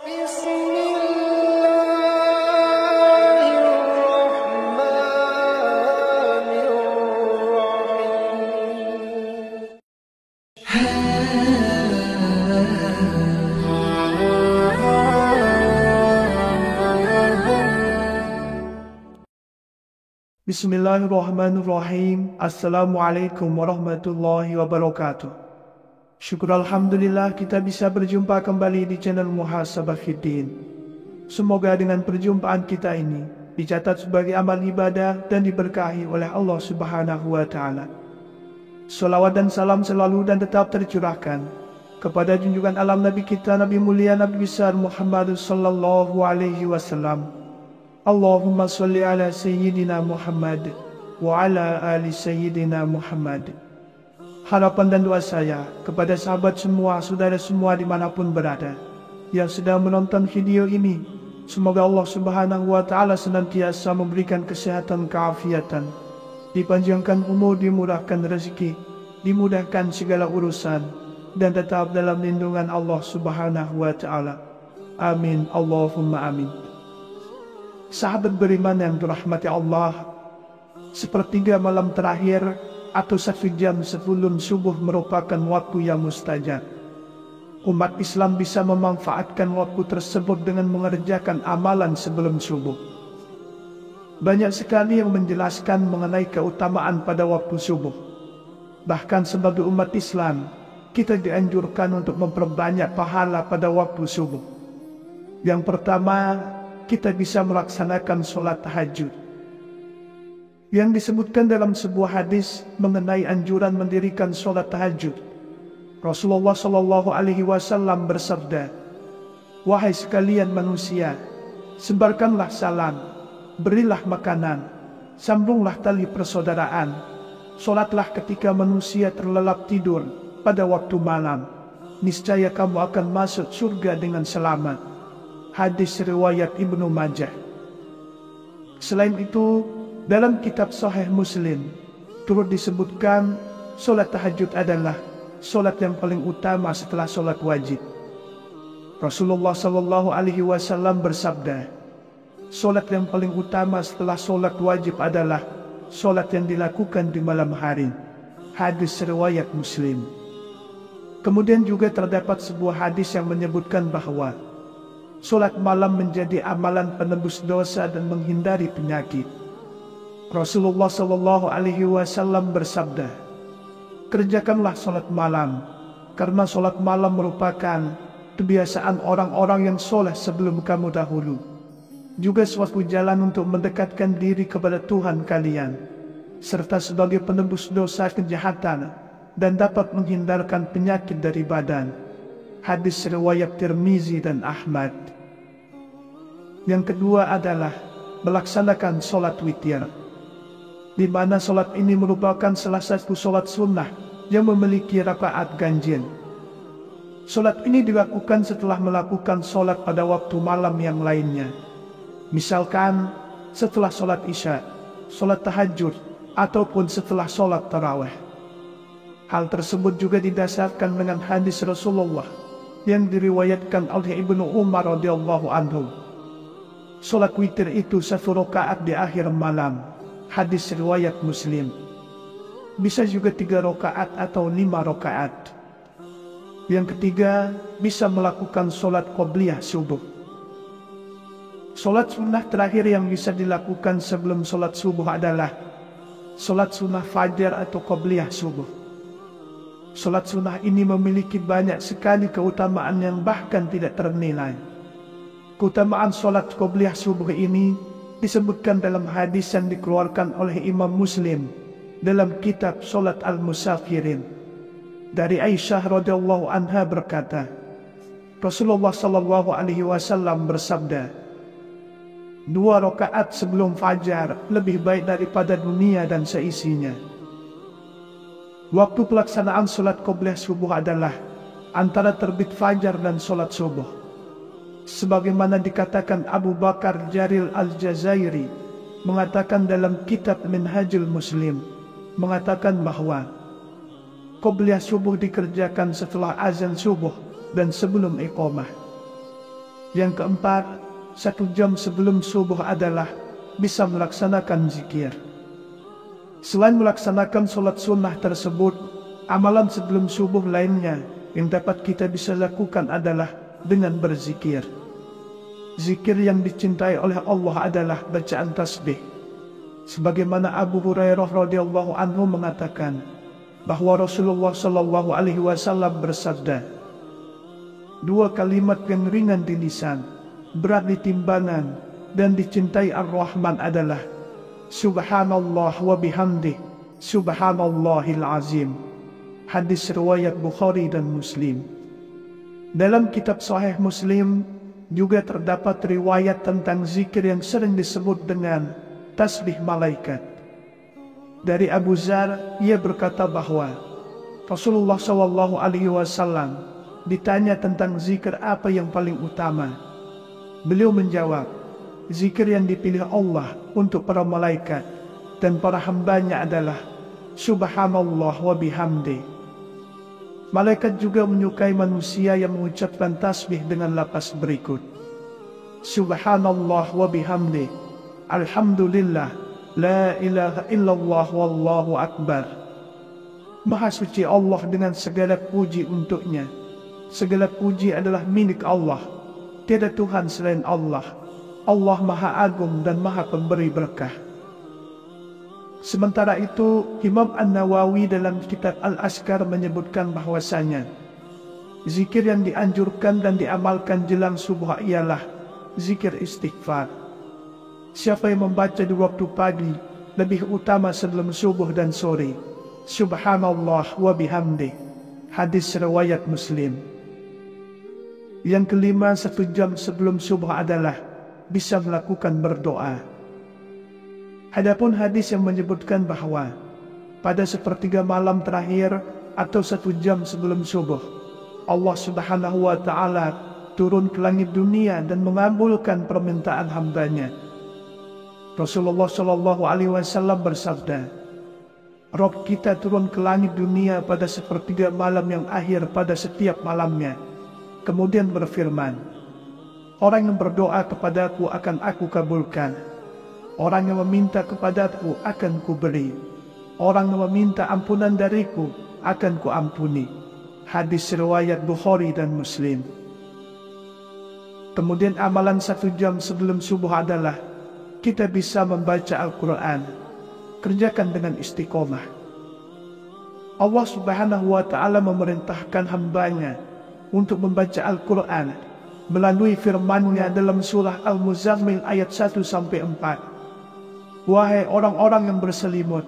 Bismillahirrahmanirrahim. Assalamualaikum warahmatullahi wabarakatuh. Syukur Alhamdulillah kita bisa berjumpa kembali di channel Muhasabah Fiddin. Semoga dengan perjumpaan kita ini dicatat sebagai amal ibadah dan diberkahi oleh Allah Subhanahu wa Ta'ala. Salawat dan salam selalu dan tetap tercurahkan kepada junjungan alam Nabi kita, Nabi mulia, Nabi besar Muhammad sallallahu alaihi wasallam. Allahumma salli ala Sayyidina Muhammad wa ala ali Sayyidina Muhammad. Harapan dan doa saya kepada sahabat semua, saudara semua dimanapun berada yang sedang menonton video ini, semoga Allah Subhanahu wa Ta'ala senantiasa memberikan kesehatan, keafiatan, dipanjangkan umur, dimurahkan rezeki, dimudahkan segala urusan, dan tetap dalam lindungan Allah Subhanahu wa Ta'ala. Amin, Allahumma amin. Sahabat beriman yang dirahmati Allah, sepertiga malam terakhir atau 1 jam sebelum subuh merupakan waktu yang mustajab. Umat Islam bisa memanfaatkan waktu tersebut dengan mengerjakan amalan sebelum subuh. Banyak sekali yang menjelaskan mengenai keutamaan pada waktu subuh. Bahkan sebagai umat Islam, kita dianjurkan untuk memperbanyak pahala pada waktu subuh. Yang pertama, kita bisa melaksanakan sholat tahajud. Yang disebutkan dalam sebuah hadis mengenai anjuran mendirikan sholat tahajud, Rasulullah Shallallahu Alaihi Wasallam bersabda, "Wahai sekalian manusia, sebarkanlah salam, berilah makanan, sambunglah tali persaudaraan, sholatlah ketika manusia terlelap tidur pada waktu malam, niscaya kamu akan masuk surga dengan selamat." Hadis riwayat Ibnu Majah. Selain itu, dalam kitab Sahih Muslim turut disebutkan sholat tahajud adalah sholat yang paling utama setelah sholat wajib. Rasulullah Shallallahu Alaihi Wasallam bersabda, sholat yang paling utama setelah sholat wajib adalah sholat yang dilakukan di malam hari. Hadis riwayat Muslim. Kemudian juga terdapat sebuah hadis yang menyebutkan bahwa sholat malam menjadi amalan penebus dosa dan menghindari penyakit. Rasulullah Shallallahu Alaihi Wasallam bersabda, kerjakanlah sholat malam, karena sholat malam merupakan kebiasaan orang-orang yang soleh sebelum kamu dahulu. Juga suatu jalan untuk mendekatkan diri kepada Tuhan kalian, serta sebagai penebus dosa kejahatan dan dapat menghindarkan penyakit dari badan. Hadis riwayat Tirmizi dan Ahmad. Yang kedua adalah melaksanakan sholat witir, di mana sholat ini merupakan salah satu sholat sunnah yang memiliki rakaat ganjil. Sholat ini dilakukan setelah melakukan sholat pada waktu malam yang lainnya, misalkan setelah sholat isya, sholat tahajud, ataupun setelah sholat tarawih. Hal tersebut juga didasarkan dengan hadis Rasulullah yang diriwayatkan oleh Ibnu Umar radhiyallahu anhu. Sholat witir itu 1 rakaat di akhir malam. Hadis riwayat Muslim. Bisa juga 3 rakaat atau 5 rakaat. Yang ketiga, bisa melakukan sholat qobliyah subuh. Sholat sunnah terakhir yang bisa dilakukan sebelum sholat subuh adalah sholat sunnah fajar atau qobliyah subuh. Sholat sunnah ini memiliki banyak sekali keutamaan yang bahkan tidak ternilai. Keutamaan sholat qobliyah subuh ini disebutkan dalam hadis yang dikeluarkan oleh Imam Muslim dalam kitab Sholat Al-Musafirin. Dari Aisyah radhiyallahu anha berkata, Rasulullah Shallallahu Alaihi Wasallam bersabda, 2 rakaat sebelum fajar lebih baik daripada dunia dan seisinya. Waktu pelaksanaan sholat qobliyah subuh adalah antara terbit fajar dan sholat subuh. Sebagaimana dikatakan Abu Bakar Jaril Al-Jazairi mengatakan dalam kitab Minhajul Muslim, mengatakan bahwa qobliyah subuh dikerjakan setelah azan subuh dan sebelum iqamah. Yang keempat, 1 jam sebelum subuh adalah bisa melaksanakan zikir. Selain melaksanakan sholat sunnah tersebut, amalan sebelum subuh lainnya yang dapat kita bisa lakukan adalah dengan berzikir. Zikir yang dicintai oleh Allah adalah bacaan tasbih. Sebagaimana Abu Hurairah radhiyallahu anhu mengatakan bahwa Rasulullah sallallahu alaihi wasallam bersabda, 2 kalimat yang ringan di lisan, berat di timbangan, dan dicintai Ar-Rahman adalah Subhanallah wa bihamdih, Subhanallahil azim. Hadis riwayat Bukhari dan Muslim. Dalam kitab Sahih Muslim juga terdapat riwayat tentang zikir yang sering disebut dengan tasbih malaikat. Dari Abu Dzar, ia berkata bahwa Rasulullah SAW ditanya tentang zikir apa yang paling utama. Beliau menjawab, zikir yang dipilih Allah untuk para malaikat dan para hambanya adalah Subhanallah wa bihamdi. Malaikat juga menyukai manusia yang mengucapkan tasbih dengan lafaz berikut, Subhanallah wa bihamdi, Alhamdulillah, la ilaha illallah wallahu akbar. Maha suci Allah dengan segala puji untuknya. Segala puji adalah milik Allah. Tiada Tuhan selain Allah. Allah Maha Agung dan Maha Pemberi berkah. Sementara itu, Imam An-Nawawi dalam kitab Al-Azkar menyebutkan bahwasanya zikir yang dianjurkan dan diamalkan jelang subuh ialah zikir istighfar. Siapa yang membaca di waktu pagi lebih utama sebelum subuh dan sore, Subhanallah wa bihamdi. Hadis riwayat Muslim. Yang kelima, 1 jam sebelum subuh adalah bisa melakukan berdoa. Adapun hadis yang menyebutkan bahwa pada 1/3 malam terakhir atau 1 jam sebelum subuh, Allah Subhanahu wa Ta'ala turun ke langit dunia dan mengabulkan permintaan hambanya. Rasulullah Shallallahu Alaihi Wasallam bersabda, Rob kita turun ke langit dunia pada 1/3 malam yang akhir pada setiap malamnya. Kemudian berfirman, orang yang berdoa kepadaku akan aku kabulkan. Orang yang meminta kepadaku akan kuberi. Orang yang meminta ampunan dariku akan kuampuni. Hadis riwayat Bukhari dan Muslim. Kemudian amalan 1 jam sebelum subuh adalah kita bisa membaca Al-Quran. Kerjakan dengan istiqomah. Allah Subhanahu wa Ta'ala memerintahkan hambanya untuk membaca Al-Quran melalui firman-Nya dalam surah Al-Muzammil ayat 1-4. Wahai orang-orang yang berselimut,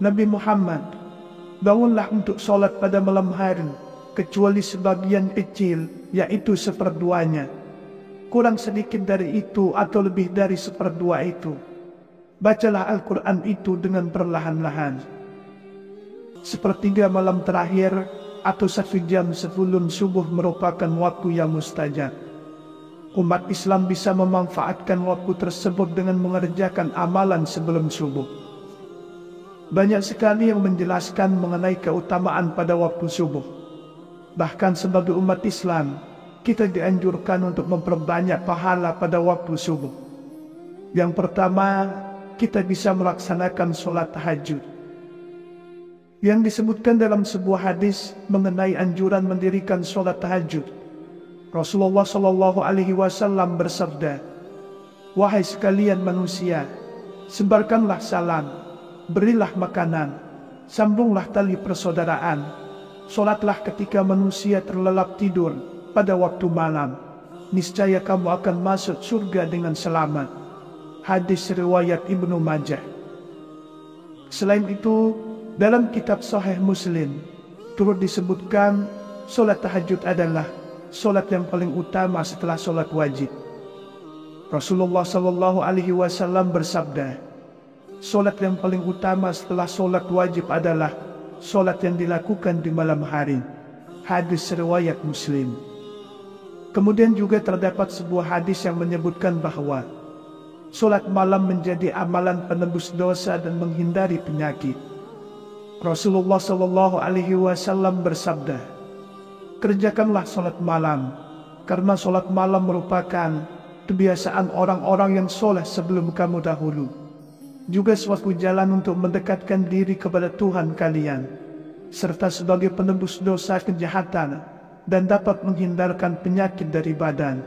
Nabi Muhammad, bangunlah untuk sholat pada malam hari, kecuali sebagian kecil, yaitu 1/2-nya. Kurang sedikit dari itu atau lebih dari 1/2 itu. Bacalah Al-Quran itu dengan perlahan-lahan. 1/3 malam terakhir atau 1 jam sebelum subuh merupakan waktu yang mustajab. Umat Islam bisa memanfaatkan waktu tersebut dengan mengerjakan amalan sebelum subuh. Banyak sekali yang menjelaskan mengenai keutamaan pada waktu subuh. Bahkan sebagai umat Islam, kita dianjurkan untuk memperbanyak pahala pada waktu subuh. Yang pertama, kita bisa melaksanakan sholat tahajud. Yang disebutkan dalam sebuah hadis mengenai anjuran mendirikan sholat tahajud, Rasulullah Shallallahu Alaihi Wasallam bersabda, wahai sekalian manusia, sebarkanlah salam, berilah makanan, sambunglah tali persaudaraan, sholatlah ketika manusia terlelap tidur pada waktu malam, niscaya kamu akan masuk surga dengan selamat. Hadis riwayat Ibnu Majah. Selain itu, dalam kitab Sahih Muslim turut disebutkan sholat tahajud adalah sholat yang paling utama setelah sholat wajib. Rasulullah Shallallahu Alaihi Wasallam bersabda, sholat yang paling utama setelah sholat wajib adalah sholat yang dilakukan di malam hari. Hadis riwayat Muslim. Kemudian juga terdapat sebuah hadis yang menyebutkan bahwa sholat malam menjadi amalan penebus dosa dan menghindari penyakit. Rasulullah Shallallahu Alaihi Wasallam bersabda, kerjakanlah sholat malam, karena solat malam merupakan kebiasaan orang-orang yang soleh sebelum kamu dahulu. Juga suatu jalan untuk mendekatkan diri kepada Tuhan kalian, serta sebagai penebus dosa kejahatan dan dapat menghindarkan penyakit dari badan.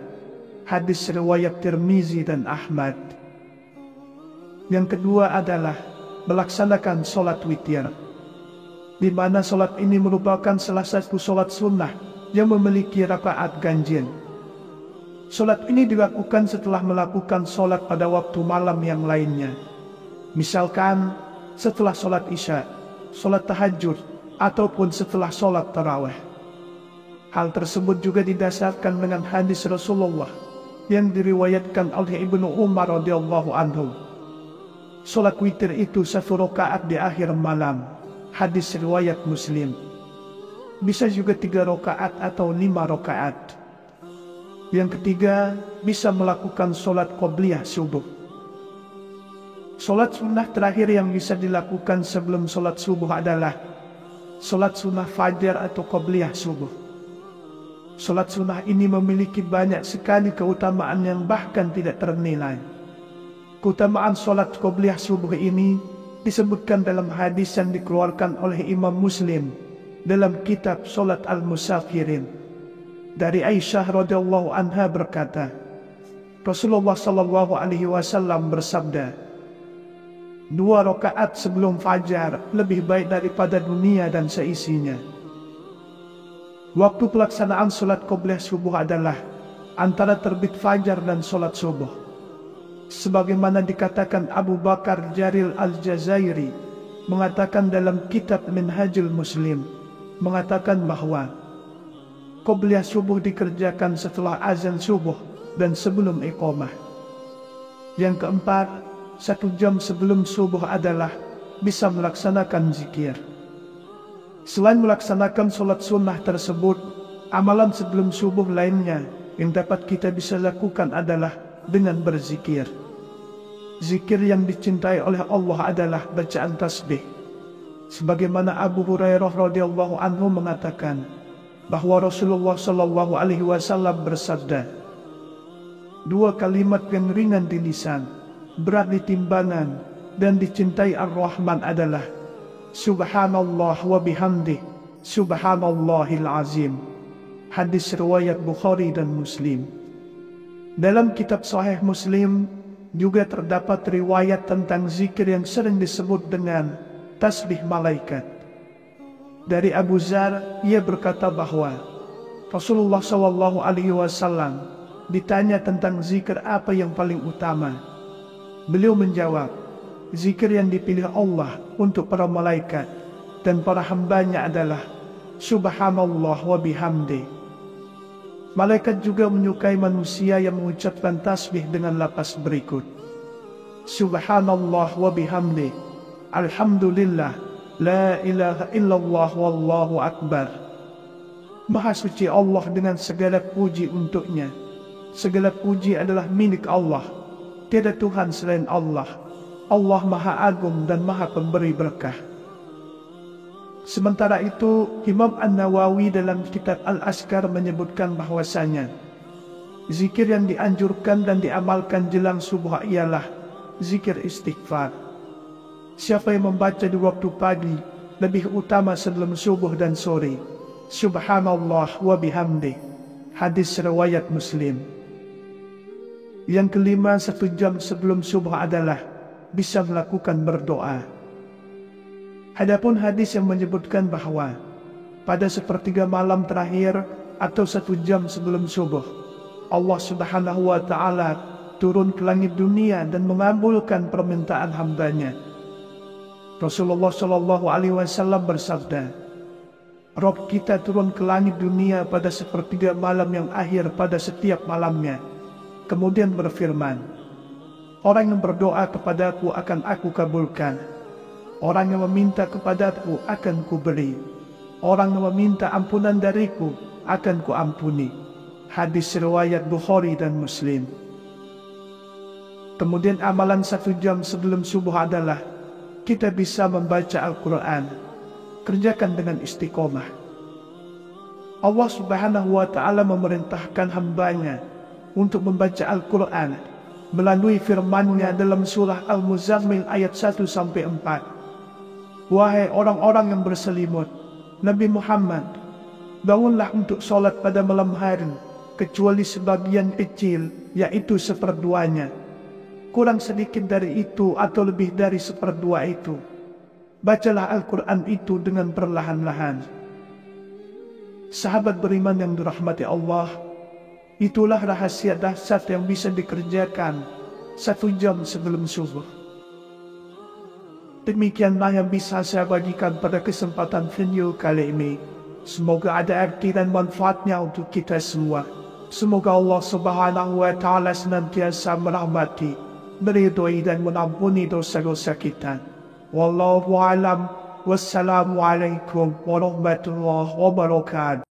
Hadis riwayat Tirmizi dan Ahmad. Yang kedua adalah melaksanakan solat witir, di mana solat ini merupakan salah satu solat sunnah yang memiliki rakaat ganjil. Solat ini dilakukan setelah melakukan solat pada waktu malam yang lainnya, misalkan setelah solat isya, solat tahajud, ataupun setelah solat tarawih. Hal tersebut juga didasarkan dengan hadis Rasulullah yang diriwayatkan oleh Ibnu Umar radhiyallahu anhu. Solat witir itu 1 rakaat di akhir malam. Hadis riwayat Muslim. Bisa juga 3 rakaat atau 5 rakaat. Yang ketiga, bisa melakukan solat qobliyah subuh. Solat sunnah terakhir yang bisa dilakukan sebelum solat subuh adalah solat sunnah fajar atau qobliyah subuh. Solat sunnah ini memiliki banyak sekali keutamaan yang bahkan tidak ternilai. Keutamaan solat qobliyah subuh ini disebutkan dalam hadis yang dikeluarkan oleh Imam Muslim dalam kitab Solat Al-Musafirin. Dari Aisyah radhiyallahu anha berkata, Rasulullah sallallahu alaihi wasallam bersabda, 2 rakaat sebelum fajar lebih baik daripada dunia dan seisinya. Waktu pelaksanaan solat qobliyah subuh adalah antara terbit fajar dan solat subuh. Sebagaimana dikatakan Abu Bakar Jaril Al-Jazairi mengatakan dalam kitab Minhajul Muslim, mengatakan bahwa qobliyah subuh dikerjakan setelah azan subuh dan sebelum iqamah. Yang keempat, 1 jam sebelum subuh adalah bisa melaksanakan zikir. Selain melaksanakan solat sunnah tersebut, amalan sebelum subuh lainnya yang dapat kita bisa lakukan adalah dengan berzikir. Zikir yang dicintai oleh Allah adalah bacaan tasbih. Sebagaimana Abu Hurairah radhiyallahu anhu mengatakan bahwa Rasulullah sallallahu alaihi wasallam bersabda, 2 kalimat yang ringan di lisan, berat di timbangan, dan dicintai Ar-Rahman adalah Subhanallah wa bihamdih, Subhanallahil azim. Hadis riwayat Bukhari dan Muslim. Dalam kitab Sahih Muslim juga terdapat riwayat tentang zikir yang sering disebut dengan tasbih malaikat. Dari Abu Zar, ia berkata bahwa Rasulullah SAW ditanya tentang zikir apa yang paling utama. Beliau menjawab, zikir yang dipilih Allah untuk para malaikat dan para hambanya adalah Subhanallah wa bihamdi. Malaikat juga menyukai manusia yang mengucapkan tasbih dengan lafaz berikut, Subhanallah wa bihamdi, Alhamdulillah, la ilaha illallah wallahu akbar. Maha suci Allah dengan segala puji untuknya. Segala puji adalah milik Allah. Tiada Tuhan selain Allah. Allah Maha Agung dan Maha Pemberi berkah. Sementara itu, Imam An-Nawawi dalam kitab Al-Azkar menyebutkan bahwasanya zikir yang dianjurkan dan diamalkan jelang subuh ialah zikir istighfar. Siapa yang membaca di waktu pagi lebih utama sebelum subuh dan sore, Subhanallah wa bihamdih. Hadis riwayat Muslim. Yang kelima, 1 jam sebelum subuh adalah bisa melakukan berdoa. Hadapun hadis yang menyebutkan bahwa pada 1/3 malam terakhir atau 1 jam sebelum subuh, Allah Subhanahu wa Ta'ala turun ke langit dunia dan mengabulkan permintaan hambanya. Rasulullah Shallallahu Alaihi Wasallam bersabda, Rob kita turun ke langit dunia pada 1/3 malam yang akhir pada setiap malamnya, kemudian berfirman, orang yang berdoa kepadaku akan aku kabulkan. Orang yang meminta kepadaku akan kuberi. Orang yang meminta ampunan dariku akan kuampuni. Hadis riwayat Bukhari dan Muslim. Kemudian amalan 1 jam sebelum subuh adalah kita bisa membaca Al-Quran. Kerjakan dengan istiqomah. Allah Subhanahu wa Ta'ala memerintahkan hambanya untuk membaca Al-Quran melalui firman-Nya dalam surah Al-Muzammil ayat 1-4. Wahai orang-orang yang berselimut, Nabi Muhammad, bangunlah untuk sholat pada malam hari, kecuali sebagian kecil, yaitu seperduanya. Kurang sedikit dari itu atau lebih dari seperdua itu. Bacalah Al-Quran itu dengan perlahan-lahan. Sahabat beriman yang dirahmati Allah, itulah rahasia dahsyat yang bisa dikerjakan 1 jam sebelum subuh. Demikianlah yang bisa saya bagikan pada kesempatan video kali ini. Semoga ada arti dan manfaatnya untuk kita semua. Semoga Allah Subhanahu wa Ta'ala senantiasa merahmati, meridhoi dan mengampuni dosa-dosa kita. Wallahu a'lam. Wassalamualaikum warahmatullahi wabarakatuh.